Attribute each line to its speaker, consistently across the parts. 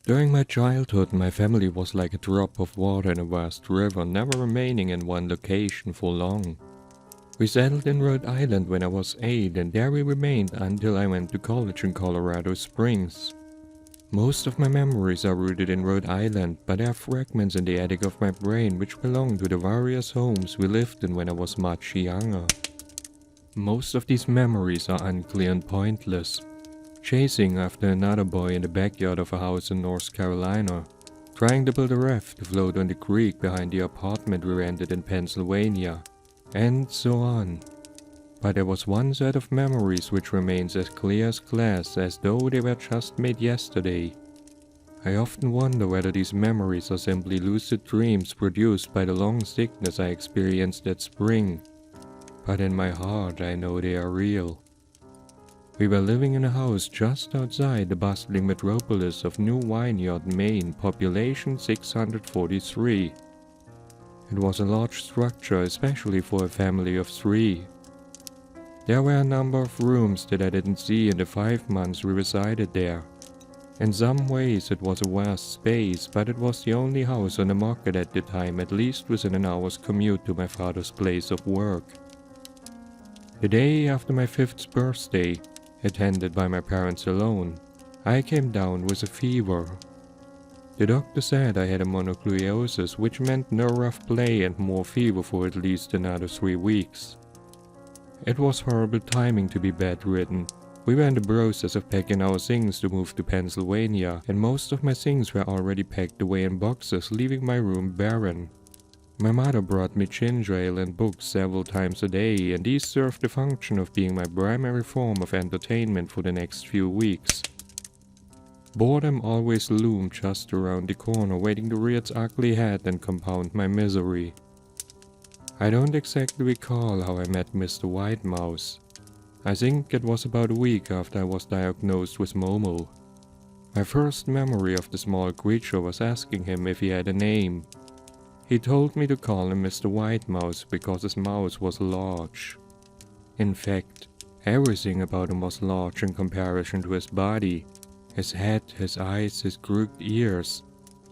Speaker 1: During my childhood, my family was like a drop of water in a vast river, never remaining in one location for long. We settled in Rhode Island when I was 8, and there we remained until I went to college in Colorado Springs. Most of my memories are rooted in Rhode Island, but there are fragments in the attic of my brain which belong to the various homes we lived in when I was much younger. Most of these memories are unclear and pointless. Chasing after another boy in the backyard of a house in North Carolina, trying to build a raft to float on the creek behind the apartment we rented in Pennsylvania, and so on. But there was one set of memories which remains as clear as glass, as though they were just made yesterday. I often wonder whether these memories are simply lucid dreams produced by the long sickness I experienced that spring. But in my heart I know they are real. We were living in a house just outside the bustling metropolis of New Vineyard, Maine, population 643. It was a large structure, especially for a family of 3. There were a number of rooms that I didn't see in the 5 months we resided there. In some ways it was a vast space, but it was the only house on the market at the time, at least within an hour's commute to my father's place of work. The day after my 5th birthday, attended by my parents alone, I came down with a fever. The doctor said I had a mononucleosis, which meant no rough play and more fever for at least another 3 weeks. It was horrible timing to be bedridden. We were in the process of packing our things to move to Pennsylvania, and most of my things were already packed away in boxes, leaving my room barren. My mother brought me ginger ale and books several times a day, and these served the function of being my primary form of entertainment for the next few weeks. Boredom always loomed just around the corner, waiting to rear its ugly head and compound my misery. I don't exactly recall how I met Mr. Widemouth. I think it was about a week after I was diagnosed with Momo. My first memory of the small creature was asking him if he had a name. He told me to call him Mr. Widemouth because his mouth was large. In fact, everything about him was large in comparison to his body. His head, his eyes, his crooked ears.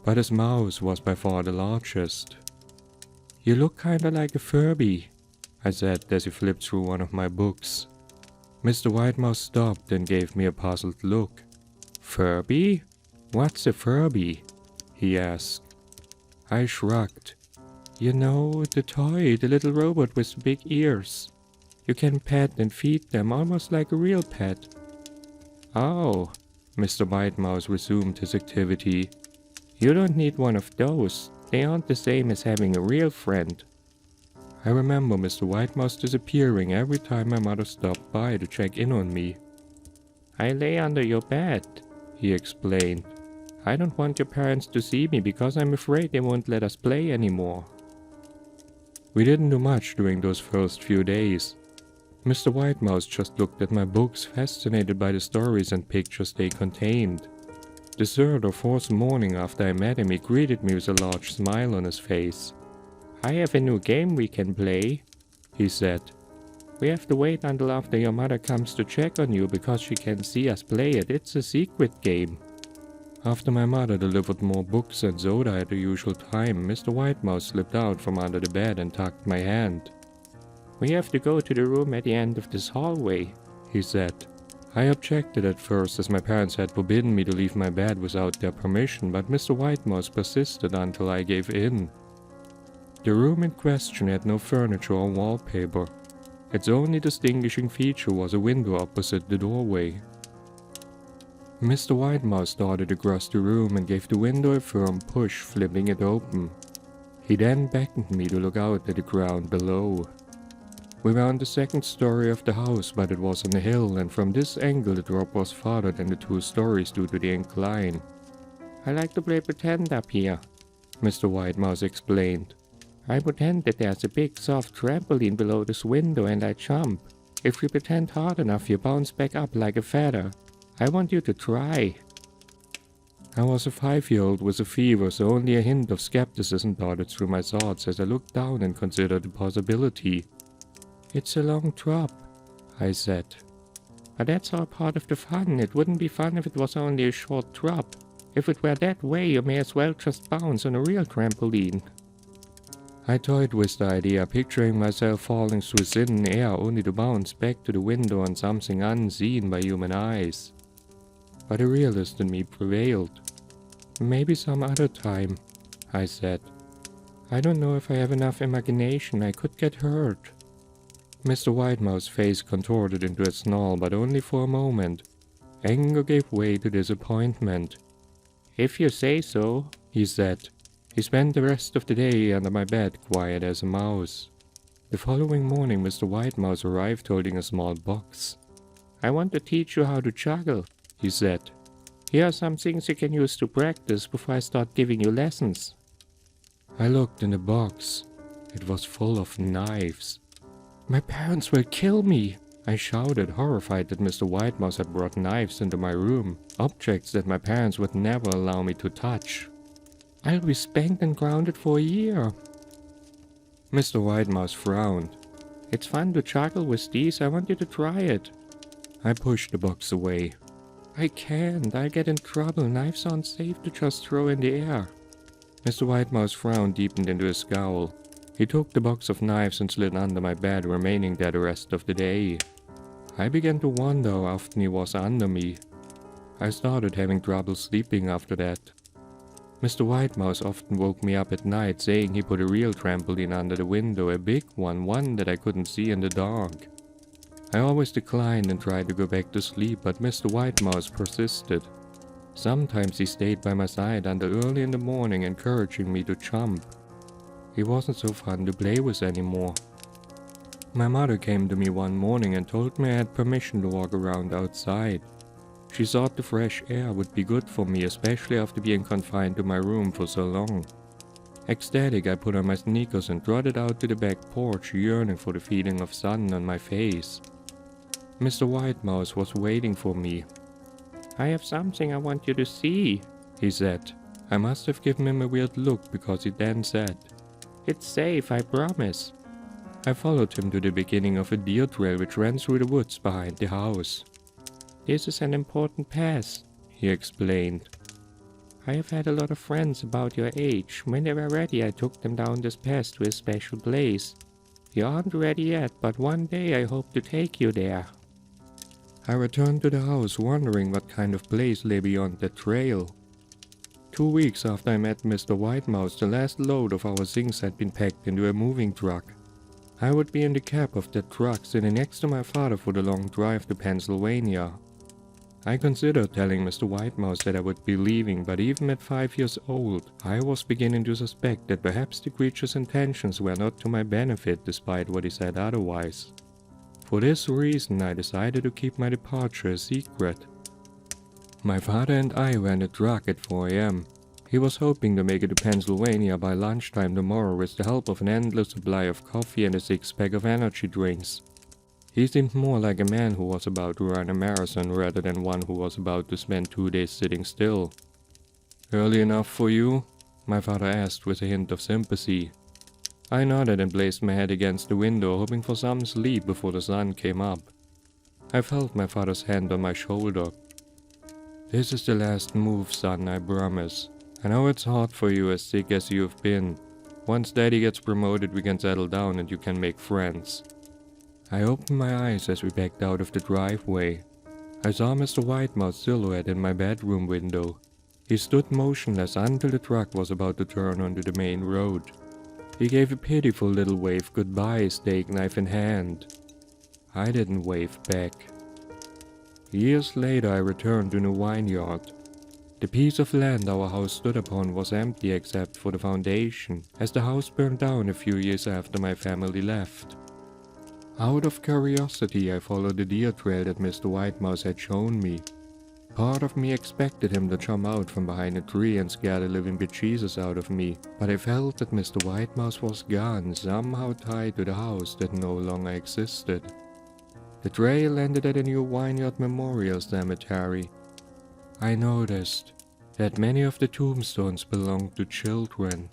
Speaker 1: But his mouth was by far the largest. "You look kinda like a Furby," I said as he flipped through one of my books. Mr. Widemouth stopped and gave me a puzzled look. "Furby? What's a Furby?" he asked. I shrugged. "You know, the toy, the little robot with big ears. You can pet and feed them almost like a real pet." "Oh," Mr. Widemouth resumed his activity. "You don't need one of those. They aren't the same as having a real friend." I remember Mr. Widemouth disappearing every time my mother stopped by to check in on me. "I lay under your bed," he explained. "I don't want your parents to see me because I'm afraid they won't let us play anymore." We didn't do much during those first few days. Mr. Widemouth just looked at my books, fascinated by the stories and pictures they contained. The 3rd or 4th morning after I met him, he greeted me with a large smile on his face. "I have a new game we can play," he said. "We have to wait until after your mother comes to check on you because she can see us play it. It's a secret game." After my mother delivered more books and soda at the usual time, Mr. Widemouth slipped out from under the bed and tugged my hand. "We have to go to the room at the end of this hallway," he said. I objected at first, as my parents had forbidden me to leave my bed without their permission, but Mr. Widemouth persisted until I gave in. The room in question had no furniture or wallpaper. Its only distinguishing feature was a window opposite the doorway. Mr. Widemouth started across the room and gave the window a firm push, flipping it open. He then beckoned me to look out at the ground below. We were on the 2nd story of the house, but it was on a hill, and from this angle the drop was farther than the 2 stories due to the incline. "I like to play pretend up here," Mr. Widemouth explained. "I pretend that there's a big soft trampoline below this window and I jump. If you pretend hard enough, you bounce back up like a feather. I want you to try." I was a 5-year-old with a fever, so only a hint of skepticism darted through my thoughts as I looked down and considered the possibility. "It's a long drop," I said. "But that's all part of the fun. It wouldn't be fun if it was only a short drop. If it were that way, you may as well just bounce on a real trampoline. I toyed with the idea, picturing myself falling through thin air only to bounce back to the window on something unseen by human eyes. But the realist in me prevailed. Maybe some other time, I said. I don't know if I have enough imagination, I could get hurt. Mr. Widemouth's face contorted into a snarl, but only for a moment. Anger gave way to disappointment. If you say so, he said. He spent the rest of the day under my bed, quiet as a mouse. The following morning, Mr. Widemouth arrived holding a small box. I want to teach you how to juggle, he said. Here are some things you can use to practice before I start giving you lessons. I looked in the box. It was full of knives. My parents will kill me, I shouted, horrified that Mr. Widemouth had brought knives into my room, objects that my parents would never allow me to touch. I'll be spanked and grounded for a year. Mr. Widemouth frowned. It's fun to juggle with these, I want you to try it. I pushed the box away. I can't, I'll get in trouble, knives aren't safe to just throw in the air. Mr. Widemouth's frown deepened into a scowl. He took the box of knives and slid under my bed, remaining there the rest of the day. I began to wonder how often he was under me. I started having trouble sleeping after that. Mr. Widemouth often woke me up at night saying he put a real trampoline under the window, a big one that I couldn't see in the dark. I always declined and tried to go back to sleep, but Mr. Widemouth persisted. Sometimes he stayed by my side until early in the morning, encouraging me to jump. He wasn't so fun to play with anymore. My mother came to me one morning and told me I had permission to walk around outside. She thought the fresh air would be good for me, especially after being confined to my room for so long. Ecstatic, I put on my sneakers and trotted out to the back porch, yearning for the feeling of sun on my face. Mr. Widemouth was waiting for me. I have something I want you to see, he said. I must have given him a weird look because he then said, It's safe, I promise. I followed him to the beginning of a deer trail which ran through the woods behind the house. This is an important pass, he explained. I have had a lot of friends about your age. When they were ready, I took them down this path to a special place. You aren't ready yet, but one day I hope to take you there. I returned to the house, wondering what kind of place lay beyond the trail. 2 weeks after I met Mr. Widemouth, the last load of our things had been packed into a moving truck. I would be in the cab of that truck, sitting next to my father for the long drive to Pennsylvania. I considered telling Mr. Widemouth that I would be leaving, but even at 5 years old, I was beginning to suspect that perhaps the creature's intentions were not to my benefit, despite what he said otherwise. For this reason, I decided to keep my departure a secret. My father and I were in a truck at 4 a.m. He was hoping to make it to Pennsylvania by lunchtime tomorrow with the help of an endless supply of coffee and a 6-pack of energy drinks. He seemed more like a man who was about to run a marathon rather than one who was about to spend 2 days sitting still. Early enough for you? My father asked with a hint of sympathy. I nodded and placed my head against the window, hoping for some sleep before the sun came up. I felt my father's hand on my shoulder. This is the last move, son, I promise. I know it's hard for you, as sick as you've been. Once Daddy gets promoted, we can settle down and you can make friends. I opened my eyes as we backed out of the driveway. I saw Mr. Widemouth's silhouette in my bedroom window. He stood motionless until the truck was about to turn onto the main road. He gave a pitiful little wave goodbye, steak knife in hand. I didn't wave back. Years later, I returned to the vineyard. The piece of land our house stood upon was empty except for the foundation, as the house burned down a few years after my family left. Out of curiosity, I followed the deer trail that Mr. Widemouth had shown me. Part of me expected him to jump out from behind a tree and scare the living bejesus out of me, but I felt that Mr. Widemouth was gone, somehow tied to the house that no longer existed. The trail ended at a new vineyard memorial cemetery. I noticed that many of the tombstones belonged to children.